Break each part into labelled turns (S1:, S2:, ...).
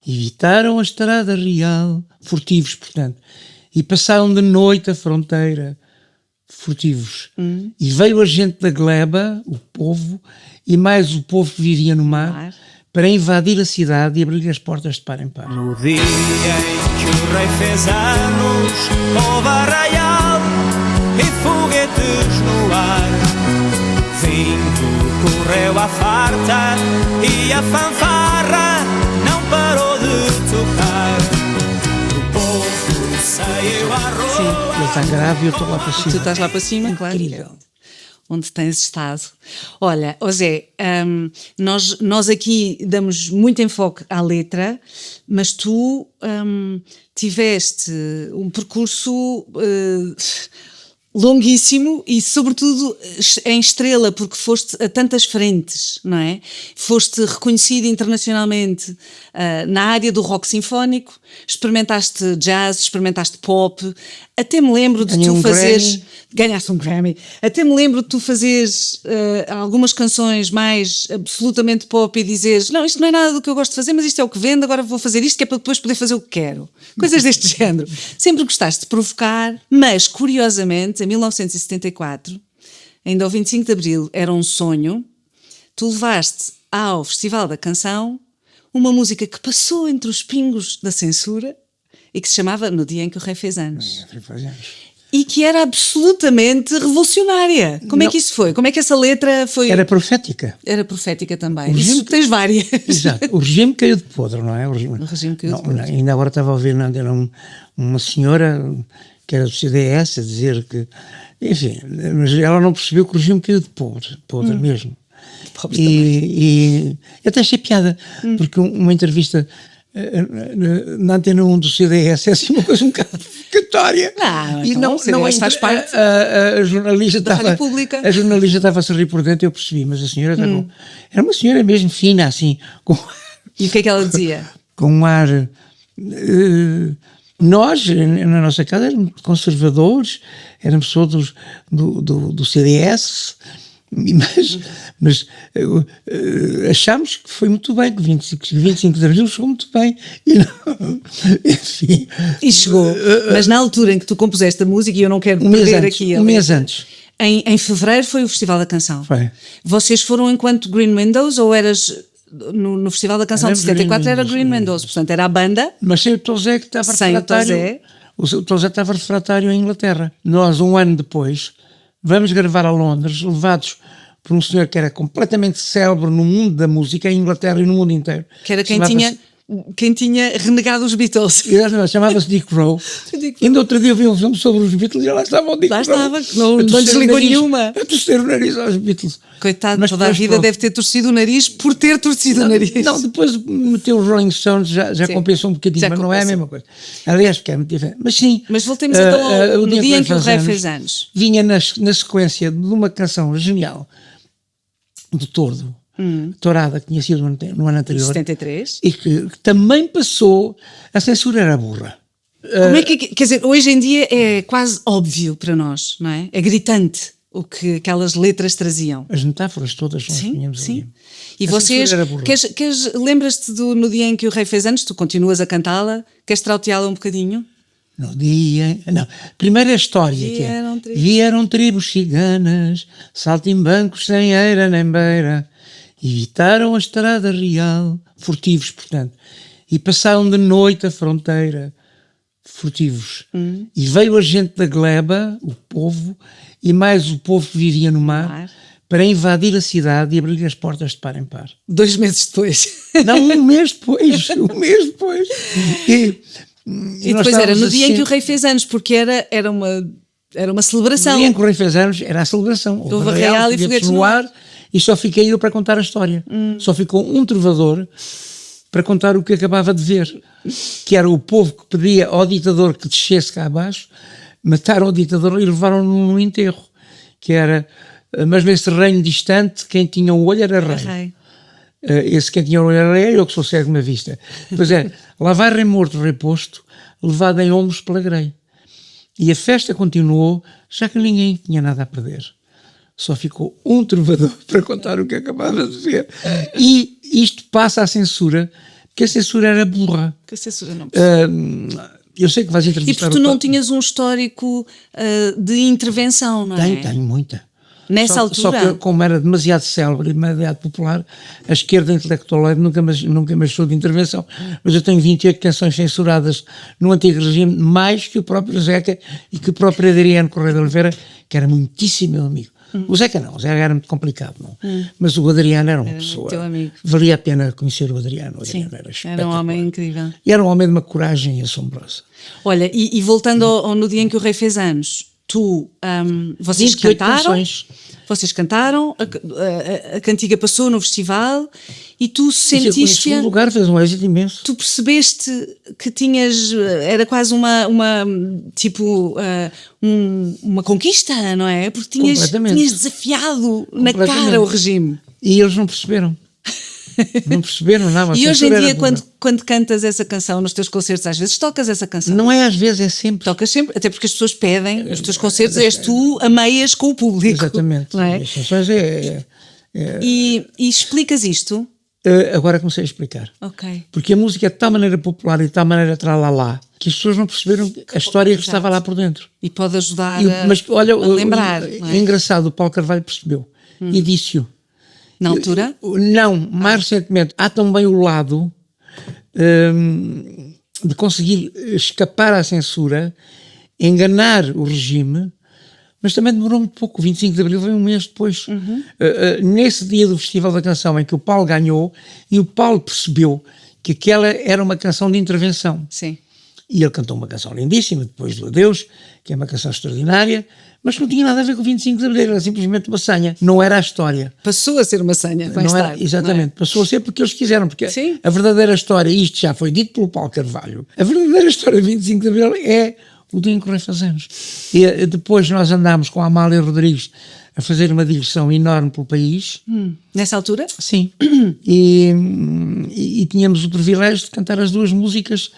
S1: evitaram a estrada real, furtivos, portanto, e passaram de noite a fronteira, furtivos. E veio a gente da gleba, o povo, e mais o povo que vivia no mar, para invadir a cidade e abrir as portas de par em par.
S2: No dia em que o rei fez anos, houve arraial e foguetes no ar. Vindo correu a farta e a fanfarra não parou de tocar. O povo saiu à rua.
S1: Ele está grave e eu estou lá para cima.
S3: Tu estás lá para cima, claro.
S1: Incrível.
S3: Onde tens estado. Olha, Zé, nós aqui damos muito enfoque à letra, mas tu tiveste um percurso longuíssimo e, sobretudo, em estrela, porque foste a tantas frentes, não é? Foste reconhecido internacionalmente na área do rock sinfónico, experimentaste jazz, experimentaste pop, até me lembro de tu fazeres... Ganhaste um Grammy. Até me lembro de tu fazeres algumas canções mais absolutamente pop e dizeres, não, isto não é nada do que eu gosto de fazer, mas isto é o que vendo, agora vou fazer isto que é para depois poder fazer o que quero. Coisas deste género. Sempre gostaste de provocar, mas, curiosamente, em 1974, ainda ao 25 de Abril, era um sonho, tu levaste ao Festival da Canção uma música que passou entre os pingos da censura e que se chamava No Dia em que o Rei fez anos. E que era absolutamente revolucionária. Como é que isso foi? Como é que essa letra foi...
S1: Era profética.
S3: Era profética também. Isso tens várias.
S1: Exato. O regime caiu de podre, não é?
S3: O regime caiu de podre.
S1: Ainda agora estava a ouvir, era uma senhora que era do CDS a dizer que... Enfim, mas ela não percebeu que o regime caiu de podre mesmo. E até achei piada, porque uma entrevista... na Antena 1 do CDS é assim uma coisa um bocado provocatória.
S3: E não faz parte
S1: a jornalista
S3: da rádio pública.
S1: A jornalista estava a sorrir por dentro, eu percebi, mas a senhora era uma senhora mesmo fina, assim.
S3: E o que é que ela dizia?
S1: Com um ar... nós, na nossa casa, éramos conservadores, éramos pessoas do CDS... Mas achámos que foi muito bem, que 25 de Abril chegou muito bem enfim.
S3: E chegou, mas na altura em que tu compuseste a música, e eu não quero perder aqui
S1: um mês antes,
S3: em fevereiro foi o Festival da Canção.
S1: Foi.
S3: Vocês foram enquanto Green Windows ou eras no Festival da Canção de 74 era Green Windows, portanto era a banda,
S1: mas sem o Tozé que estava refratário. O Tozé estava refratário em Inglaterra. Nós, um ano depois, vamos gravar a Londres, levados por um senhor que era completamente célebre no mundo da música, em Inglaterra e no mundo inteiro.
S3: Que era quem tinha renegado os Beatles.
S1: Chamava-se Dick Rowe. Ainda outro dia eu vi um filme sobre os Beatles e lá estava o Dick Rowe.
S3: Lá estava, não desligou nenhuma.
S1: A torcer o nariz aos Beatles.
S3: Coitado, mas toda a vida deve ter torcido o nariz por ter torcido o nariz.
S1: Não, depois meteu os Rolling Stones, já compensou um bocadinho, mas não é a mesma coisa. Aliás, porque é muito diferente. Mas sim.
S3: Mas voltemos então ao dia em que o Rei fez anos.
S1: Vinha na sequência de uma canção genial do Tordo, Tourada, que tinha sido no ano anterior.
S3: 73.
S1: E que também passou, a censura era burra.
S3: Como é que, quer dizer, hoje em dia é quase óbvio para nós, não é? É gritante o que aquelas letras traziam.
S1: As metáforas todas nós tínhamos ali.
S3: E vocês, lembras-te No Dia em que o Rei fez anos? Tu continuas a cantá-la? Queres trauteá-la um bocadinho?
S1: No dia... Não, primeiro a história. Vieram tribos ciganas, saltimbancos sem eira nem beira, evitaram a estrada real, furtivos, portanto, e passaram de noite a fronteira, furtivos. E veio a gente da gleba, o povo, e mais o povo que vivia no mar, para invadir a cidade e abrir as portas de par em par.
S3: 2 meses depois.
S1: Não, um mês depois.
S3: E depois era no dia em que o Rei fez anos, porque era uma celebração.
S1: No dia em que o Rei fez anos era a celebração.
S3: Houve real e foguetes
S1: no ar, e só fiquei eu para contar a história. Só ficou um trovador para contar o que acabava de ver, que era o povo que pedia ao ditador que descesse cá abaixo, mataram o ditador e levaram-no no enterro, que era, mas nesse reino distante, quem tinha o olho era rei. Esse quem tinha o olho era rei, eu que sou cego na vista. Pois é, lá vai rei morto, rei posto, levado em ombros pela grei. E a festa continuou, já que ninguém tinha nada a perder. Só ficou um trovador para contar o que acabava de ver. E isto passa à censura que a censura era burra.
S3: Que a censura não
S1: Eu sei que vais
S3: E
S1: entrevistar
S3: porque tu não tinhas um histórico de intervenção, não é?
S1: Tenho muita.
S3: Nessa
S1: Só
S3: altura.
S1: que, como era demasiado célebre e demasiado popular, a esquerda intelectual nunca me achou de intervenção. Mas eu tenho 28 canções censuradas no antigo regime, mais que o próprio Zeca e que o próprio Adriano Correia de Oliveira, que era muitíssimo meu amigo. O Zeca não, o Zeca era muito complicado, não. Mas o Adriano era uma pessoa.
S3: teu amigo.
S1: Valia a pena conhecer o Adriano.
S3: Sim,
S1: Era
S3: era um
S1: espetacular.
S3: homem incrível.
S1: E era um homem de uma coragem assombrosa.
S3: Olha, e voltando no dia em que o rei fez anos, vocês
S1: 28
S3: cantaram,
S1: canções.
S3: vocês cantaram, a cantiga passou no festival e tu
S1: Em
S3: sentiste,
S1: segundo lugar, fez um êxito imenso.
S3: tu percebeste que tinhas, era quase uma conquista, não é? Porque tinhas
S1: Completamente.
S3: desafiado na
S1: Completamente.
S3: cara o regime.
S1: E eles não perceberam. Não perceberam nada. A
S3: E hoje em
S1: censura
S3: dia,
S1: era burra.
S3: quando cantas essa canção nos teus concertos, às vezes tocas essa canção.
S1: Não é às vezes, é sempre.
S3: Tocas sempre, até porque as pessoas pedem, nos teus concertos és tu a meias com o público.
S1: Exatamente.
S3: Não é?
S1: As canções
S3: E explicas isto?
S1: agora comecei a explicar.
S3: Ok.
S1: Porque a música é de tal maneira popular e de tal maneira tralalá que as pessoas não perceberam a história que
S3: Exato.
S1: estava lá por dentro.
S3: E pode ajudar
S1: Mas olha,
S3: a lembrar.
S1: é
S3: Não é?
S1: engraçado, o Paulo Carvalho percebeu e disse-o.
S3: Na altura?
S1: Não, mais recentemente. Há também o lado de conseguir escapar à censura, enganar o regime, mas também demorou muito pouco. O 25 de Abril veio um mês depois. Nesse dia do Festival da Canção em que o Paulo ganhou, e o Paulo percebeu que aquela era uma canção de intervenção.
S3: Sim.
S1: E ele cantou uma canção lindíssima, Depois do Adeus, que é uma canção extraordinária, mas que não tinha nada a ver com o 25 de Abril, era simplesmente uma senha. Não era a história.
S3: Passou a ser uma senha mais
S1: Não era,
S3: tarde.
S1: exatamente, passou a ser porque eles quiseram, porque
S3: Sim.
S1: a verdadeira história, isto já foi dito pelo Paulo Carvalho, a verdadeira história do 25 de Abril é o dia em que o rei faz anos. E depois nós andámos com a Amália Rodrigues a fazer uma digressão enorme pelo país.
S3: Nessa altura?
S1: Sim. E tínhamos o privilégio de cantar as duas músicas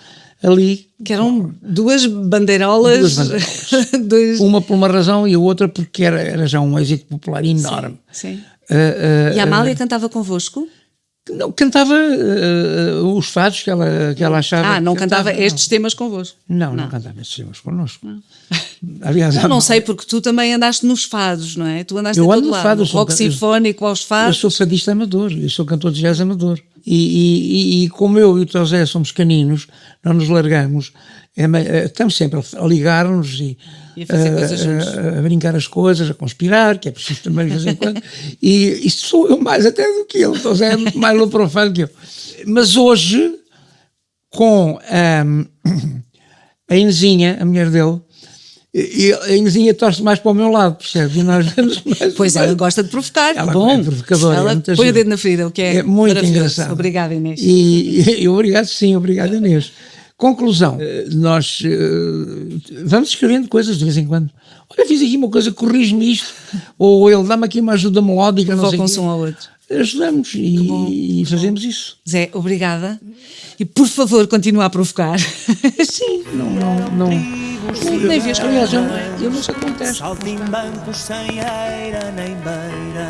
S1: ali.
S3: Que eram duas bandeirolas.
S1: Duas bandeirolas.
S3: Dois-
S1: Uma por uma razão e a outra porque era já um êxito popular enorme.
S3: Sim. E a Amália cantava convosco?
S1: Não, cantava os fados que ela achava.
S3: Não
S1: que
S3: cantava
S1: não.
S3: estes temas convosco?
S1: Não cantava estes temas connosco. Aliás,
S3: Eu não sei, porque tu também andaste nos fados, não é? Tu andaste
S1: Eu
S3: em
S1: ando
S3: todo
S1: no
S3: lado.
S1: fado,
S3: Do rock sinfónico aos
S1: eu
S3: fados.
S1: sou fadista amador, eu sou cantor de jazz amador. E como eu e o Teu Zé somos caninos, não nos largamos, estamos sempre a ligar-nos e
S3: E a fazer coisas juntos.
S1: a brincar as coisas, a conspirar, que é preciso também de vez em quando. E isso sou eu mais até do que ele, o Teu Zé é muito mais low profile que eu. Mas hoje, com a Inesinha, a mulher dele, e a Inesinha torce mais para o meu lado, percebe? E nós vamos mais
S3: Pois ela gosta de provocar.
S1: Ela
S3: Bom,
S1: é provocadora,
S3: ela
S1: é muito
S3: põe o
S1: giro.
S3: dedo na ferida, o que é
S1: muito
S3: maravilhoso.
S1: engraçado.
S3: Obrigada, Inês.
S1: E obrigado, sim, obrigado, Inês. Conclusão, nós vamos escrevendo coisas de vez em quando. Olha, fiz aqui uma coisa, corrige-me isto, ou ele dá-me aqui uma ajuda melódica, não sei o
S3: Provocam-se
S1: quê.
S3: um ao outro.
S1: Ajudamos e fazemos isso.
S3: Zé, obrigada. E por favor, continua a provocar.
S1: Sim, não.
S3: Nem vês como
S1: Aliás,
S3: é.
S1: eu não sei contesto.
S2: Saltimbancos sem eira nem beira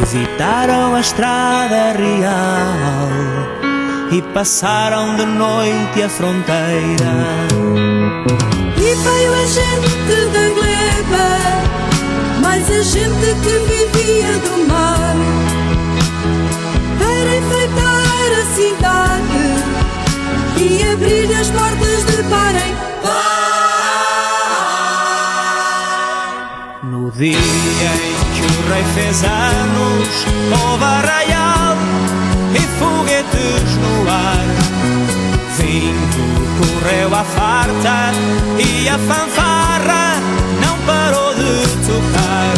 S2: evitaram a estrada real e passaram de noite a fronteira.
S4: E veio a gente da gleba, mais a gente que vivia do mar, para enfeitar a cidade e abrir as portas de par em
S2: No dia em que o rei fez anos, houve arraial e foguetes no ar. Vinho correu à farta e a fanfarra não parou de tocar.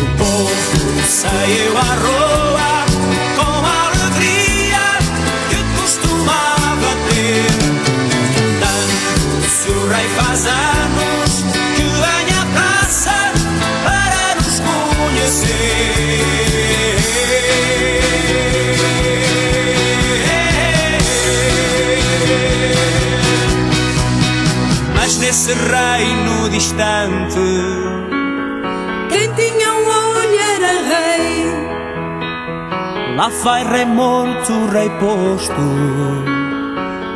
S2: O povo saiu à rua com a alegria que costumava ter, cantando se o rei faz anos, que venha à praça para nos conhecer. Mas nesse reino distante,
S4: quem tinha um olho era rei.
S2: lá vai rei morto, rei posto,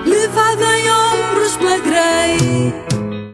S4: levado em ombros pela grei.